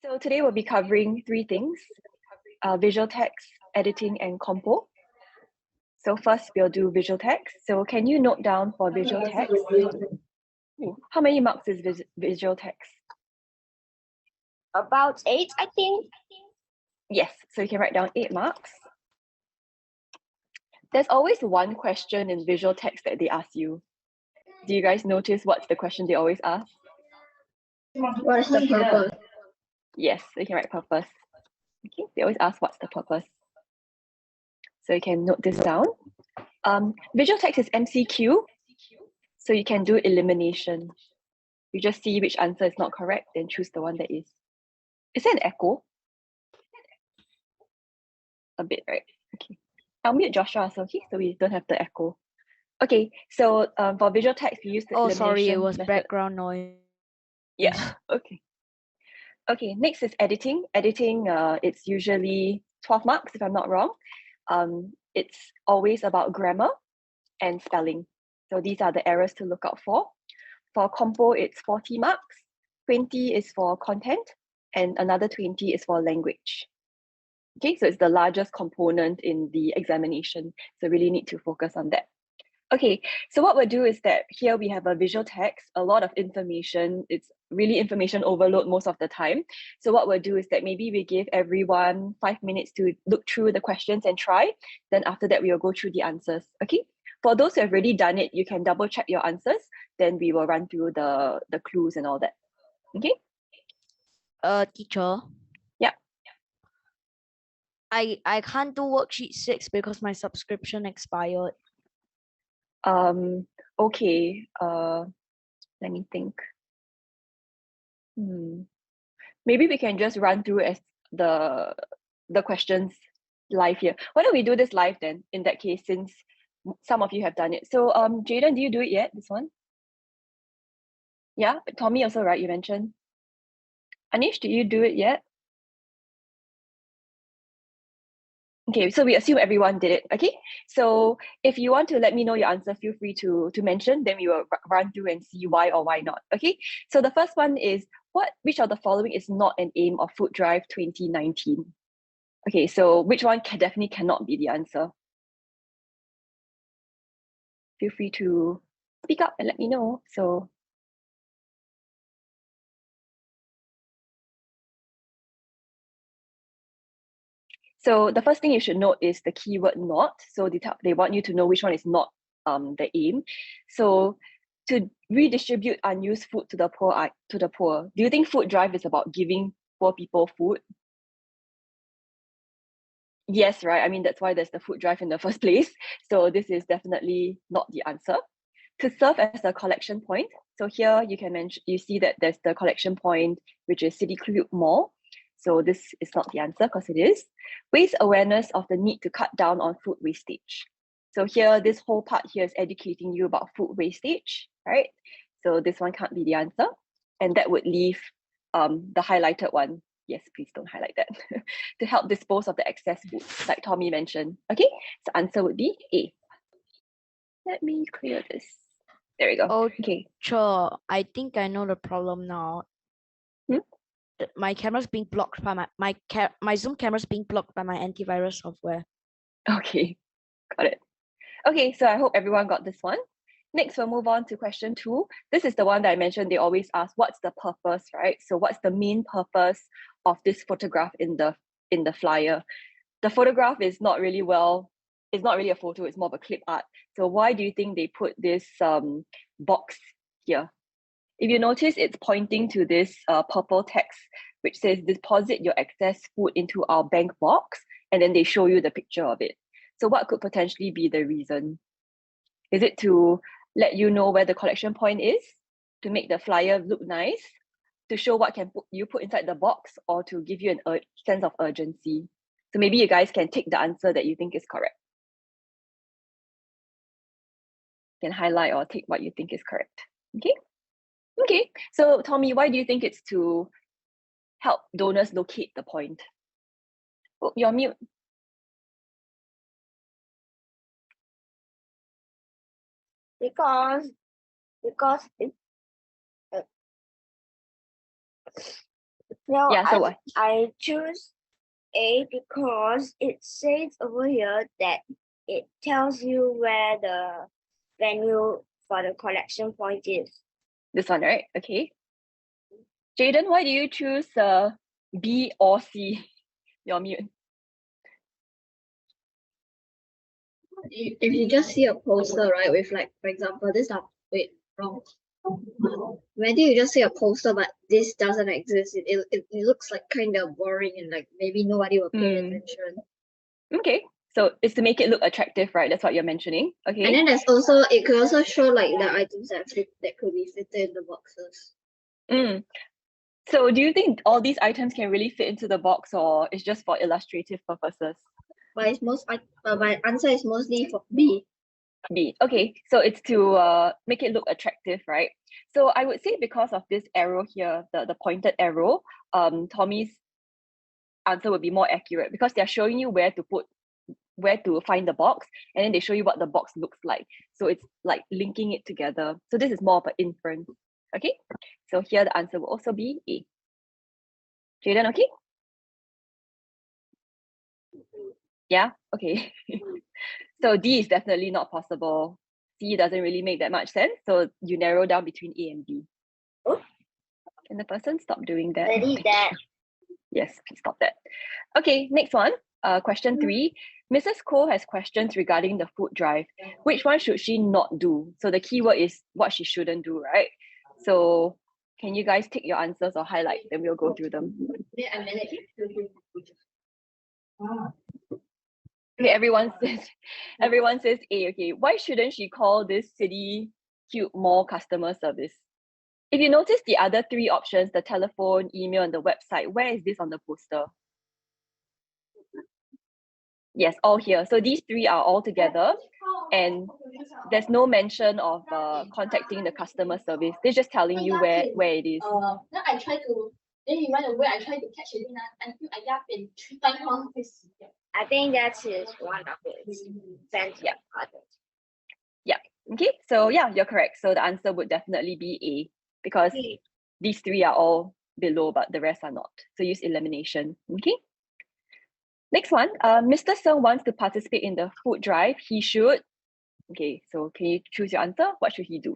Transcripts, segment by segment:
So today we'll be covering three things, visual text, editing, and compo. So first we'll do visual text. So can you note down for visual text? How many marks is visual text? About 8, I think. Yes, so you can write down 8 marks. There's always one question in visual text that they ask you. Do you guys notice what's the question they always ask? What is the purpose? Yes, so you can write purpose. Okay, they always ask what's the purpose. So you can note this down. Visual text is MCQ, so you can do elimination. You just see which answer is not correct, then choose the one that is. Is there an echo? A bit, right? Okay. I'll mute Joshua, so okay, so we don't have the echo. Okay, so for visual text, we use the elimination sorry, it was method. background noise. Yeah, okay. Okay, next is editing. Editing, it's usually 12 marks, if I'm not wrong. It's always about grammar and spelling. So these are the errors to look out for. For compo, it's 40 marks. 20 is for content, and another 20 is for language. Okay, so it's the largest component in the examination. So really need to focus on that. Okay, so what we'll do is that here we have a visual text, a lot of information. It's really information overload most of the time. So what we'll do is that maybe we give everyone 5 minutes to look through the questions and try. Then after that, we will go through the answers. Okay, for those who have already done it, you can double check your answers. Then we will run through the clues and all that. Okay. Teacher. Yeah. I can't do worksheet 6 because my subscription expired. Okay. Let me think. Maybe we can just run through as the questions live here. Why don't we do this live then, in that case, since some of you have done it. So Jaden, do you do it yet, this one? Yeah, Tommy also, right, you mentioned. Anish, do you do it yet? Okay, so we assume everyone did it. Okay, so if you want to let me know your answer, feel free to mention, then we will run through and see why or why not. Okay, so the first one is, which of the following is not an aim of Food Drive 2019? Okay, so which one definitely cannot be the answer? Feel free to speak up and let me know. So the first thing you should note is the keyword not. So they want you to know which one is not the aim. So to redistribute unused food to the poor, do you think Food Drive is about giving poor people food? Yes, right? I mean, that's why there's the Food Drive in the first place. So this is definitely not the answer. To serve as a collection point. So here you see that there's the collection point, which is City Club Mall. So this is not the answer because it is. Raise awareness of the need to cut down on food wastage. So here, this whole part here is educating you about food wastage, right? So this one can't be the answer. And that would leave the highlighted one. Yes, please don't highlight that. To help dispose of the excess food, like Tommy mentioned. Okay, so answer would be A. Let me clear this. There we go. Okay. Sure, I think I know the problem now. My camera's being blocked by my Zoom camera's being blocked by my antivirus software. Okay, got it. Okay, so I hope everyone got this one. Next, we'll move on to question 2. This is the one that I mentioned. They always ask, what's the purpose, right? So what's the main purpose of this photograph in the flyer? The photograph is not really it's not really a photo, it's more of a clip art. So why do you think they put this box here? If you notice, it's pointing to this purple text, which says deposit your excess food into our bank box, and then they show you the picture of it. So what could potentially be the reason? Is it to let you know where the collection point is, to make the flyer look nice, to show what you put inside the box, or to give you a sense of urgency? So maybe you guys can take the answer that you think is correct. You can highlight or take what you think is correct. Okay. Okay. So Tommy, why do you think it's to help donors locate the point? Oh, you're mute. Because No, Yeah, so what? I choose A because it says over here that it tells you where the venue for the collection point is. This one, right? Okay. Jaden, why do you choose B or C? You're mute. If you just see a poster, right, with like, for example, wrong. Maybe you just see a poster, but this doesn't exist. It looks like kind of boring and like maybe nobody will pay attention. Okay, so it's to make it look attractive, right? That's what you're mentioning. Okay. And then there's also, it could also show like the items that could be fitted in the boxes. So do you think all these items can really fit into the box, or it's just for illustrative purposes? But it's my answer is mostly for B. B. Okay, so it's to make it look attractive, right? So I would say because of this arrow here, the pointed arrow, Tommy's answer would be more accurate because they're showing you where to find the box, and then they show you what the box looks like. So it's like linking it together. So this is more of an inference. Okay, so here the answer will also be A. Jaden, okay? Yeah, okay. So D is definitely not possible. C doesn't really make that much sense. So you narrow down between A and B. Oh. Can the person stop doing that? Ready that. Yes, stop that. Okay, next one. Question 3. Mrs. Koh has questions regarding the food drive. Which one should she not do? So the keyword is what she shouldn't do, right? So can you guys take your answers or highlight? Then we'll go through them. Okay, everyone says A. Okay, why shouldn't she call this City Cube Mall customer service? If you notice the other 3 options, the telephone, email, and the website, where is this on the poster? Yes, all here. So these 3 are all together, and there's no mention of contacting the customer service. They're just telling you where it is. Then I try to. Then he went away. I tried to catch it until I got in 3 times. I think that is one of its sensitive parts. Yeah. Okay. So yeah, you're correct. So the answer would definitely be A because these 3 are all below, but the rest are not. So use elimination. Okay. Next one. Mr. Sung wants to participate in the food drive. He should. Okay. So can you choose your answer? What should he do?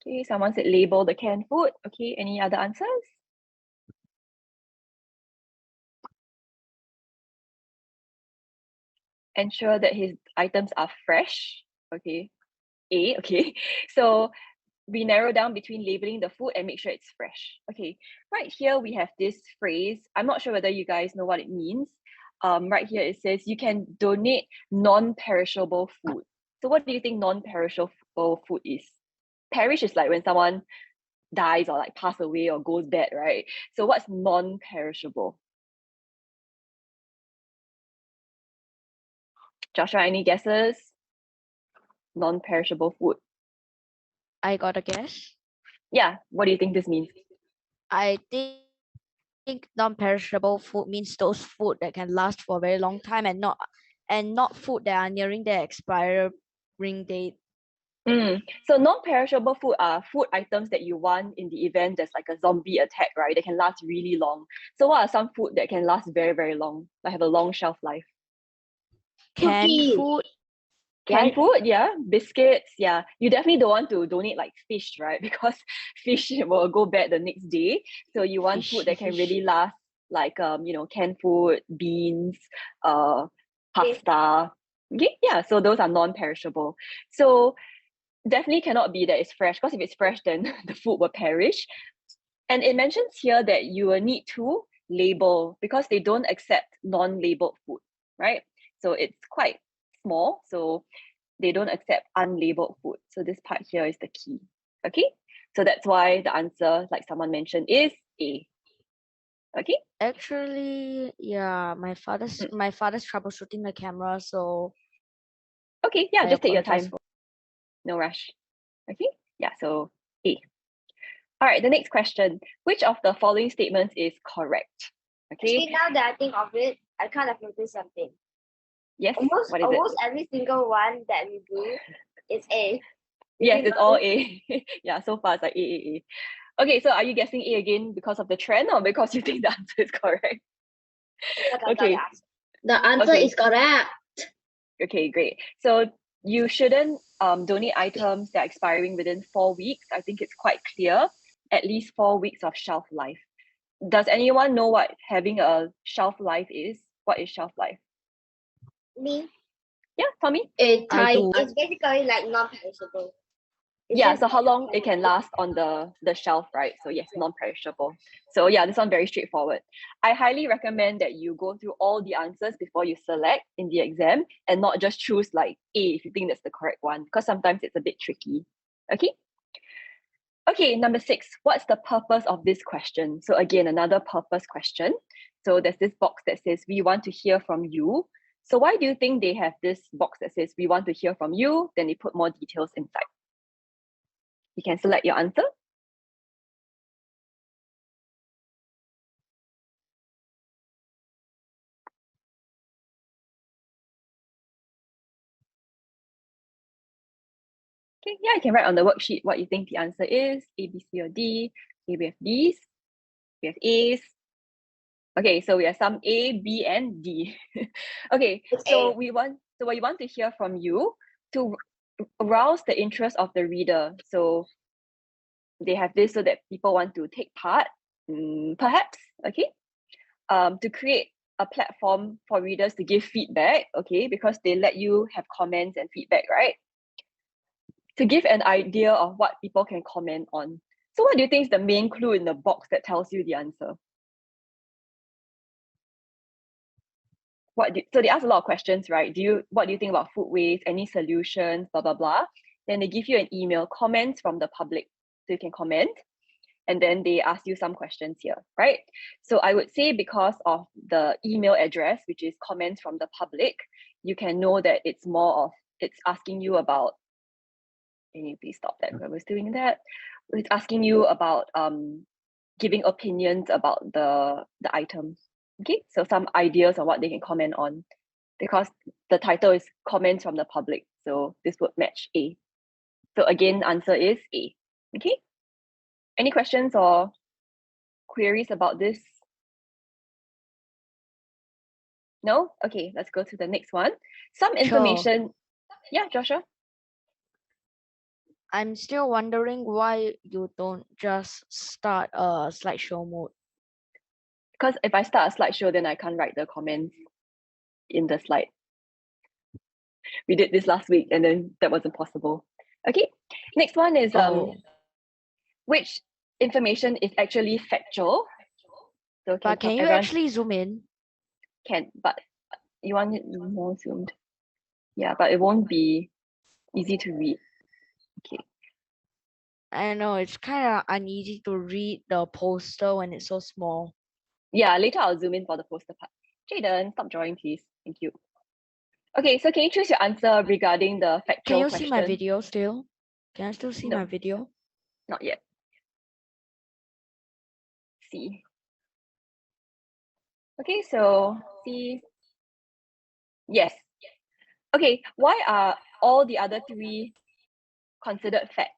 Okay. Someone said label the canned food. Okay. Any other answers? Ensure that his items are fresh. Okay. A. Okay. So we narrow down between labeling the food and make sure it's fresh. Okay, right here we have this phrase. I'm not sure whether you guys know what it means. Right here it says you can donate non-perishable food. So what do you think non-perishable food is? Perish is like when someone dies or like pass away or goes bad, right? So what's non-perishable? Joshua, any guesses? Non-perishable food. I got a guess. Yeah, what do you think this means? I think non-perishable food means those food that can last for a very long time and not food that are nearing their expiring date. So non-perishable food are food items that you want in the event there's like a zombie attack, right? They can last really long. So what are some food that can last very, very long, like have a long shelf life? Canned food. Canned food, yeah. Biscuits, yeah. You definitely don't want to donate like fish, right? Because fish will go bad the next day. So you want food that can really last, like canned food, beans, pasta. Okay, yeah. So those are non-perishable. So definitely cannot be that it's fresh, because if it's fresh, then the food will perish. And it mentions here that you will need to label because they don't accept non-labeled food, right? So it's quite small, so they don't accept unlabeled food. So this part here is the key. Okay, so that's why the answer, like someone mentioned, is A. Okay. Actually, yeah, my father's troubleshooting the camera, so okay, yeah, I just take your apologize time. No rush. Okay, yeah, so A. All right, the next question. Which of the following statements is correct? Okay. Actually, now that I think of it, I kind of noticed something. Yes. Almost what is it? every single one that we do is A. Yes, it's all A. Yeah, so far it's like A. Okay, so are you guessing A again because of the trend or because you think the answer is correct? Okay. The answer Okay. is correct. Okay, great. So you shouldn't donate items that are expiring within 4 weeks. I think it's quite clear. At least 4 weeks of shelf life. Does anyone know what having a shelf life is? What is shelf life? Me, Yeah, Tommy? I do. it's basically like non-perishable. It's Yeah, just so how long it can last on the shelf, right? So yes, non-perishable. So yeah, this one very straightforward. I highly recommend that you go through all the answers before you select in the exam and not just choose like A if you think that's the correct one, because sometimes it's a bit tricky. Okay? Okay, number 6. What's the purpose of this question? So again, another purpose question. So there's this box that says, we want to hear from you. So why do you think they have this box that says, we want to hear from you? Then they put more details inside. You can select your answer. Okay, yeah, you can write on the worksheet what you think the answer is, A, B, C, or D. Okay, we have Ds, we have As. Okay, so we have some A, B, and D. Okay, so A. what we want to hear from you to arouse the interest of the reader. So they have this so that people want to take part, perhaps, okay? To create a platform for readers to give feedback, okay, because they let you have comments and feedback, right? To give an idea of what people can comment on. So what do you think is the main clue in the box that tells you the answer? So they ask a lot of questions, right? What do you think about food waste, any solutions, blah, blah, blah. Then they give you an email, comments from the public. So you can comment. And then they ask you some questions here, right? So I would say because of the email address, which is comments from the public, you can know that it's asking you about, can you please stop that, whoever's doing that? It's asking you about giving opinions about the items. Okay, so some ideas on what they can comment on, because the title is comments from the public. So this would match A. So again, answer is A. Okay. Any questions or queries about this? No? Okay, let's go to the next one. Some information. Yeah, Joshua? I'm still wondering why you don't just start a slideshow mode. Because if I start a slideshow, then I can't write the comments in the slide. We did this last week and then that wasn't possible. Okay, next one is which information is actually factual. So But can you actually zoom in? Can, but you want it more zoomed. Yeah, but it won't be easy to read. Okay. I know it's kind of uneasy to read the poster when it's so small. Yeah, later I'll zoom in for the poster part. Jayden, stop drawing, please. Thank you. Okay, so can you choose your answer regarding the factual Can you question? see my video still? Can I still see No. my video? Not yet. C. Okay, so C. Yes. Okay, why are all the other 3 considered facts?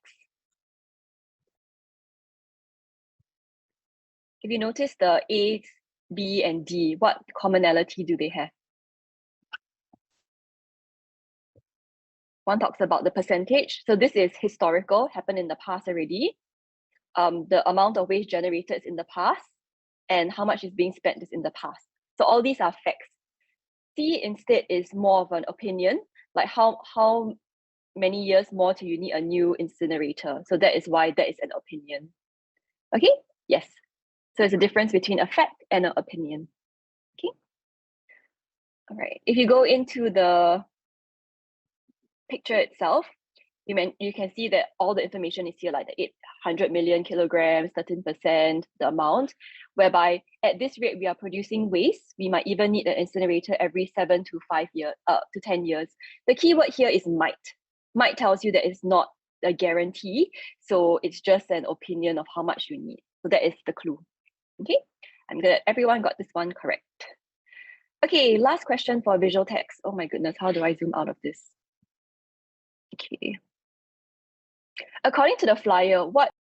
If you notice the A, B, and D, what commonality do they have? One talks about the percentage. So this is historical, happened in the past already. The amount of waste generated is in the past, and how much is being spent is in the past. So all these are facts. C instead is more of an opinion, like how many years more till you need a new incinerator. So that is why that is an opinion. Okay, yes. So it's a difference between a fact and an opinion. Okay. All right. If you go into the picture itself, you can see that all the information is here, like the 800 million kilograms, 13%, the amount, whereby at this rate we are producing waste. We might even need an incinerator every 7 to 10 years. The keyword here is might. Might tells you that it's not a guarantee, so it's just an opinion of how much you need. So that is the clue. Okay, I'm glad everyone got this one correct. Okay, last question for visual text. Oh my goodness, how do I zoom out of this? Okay. According to the flyer, what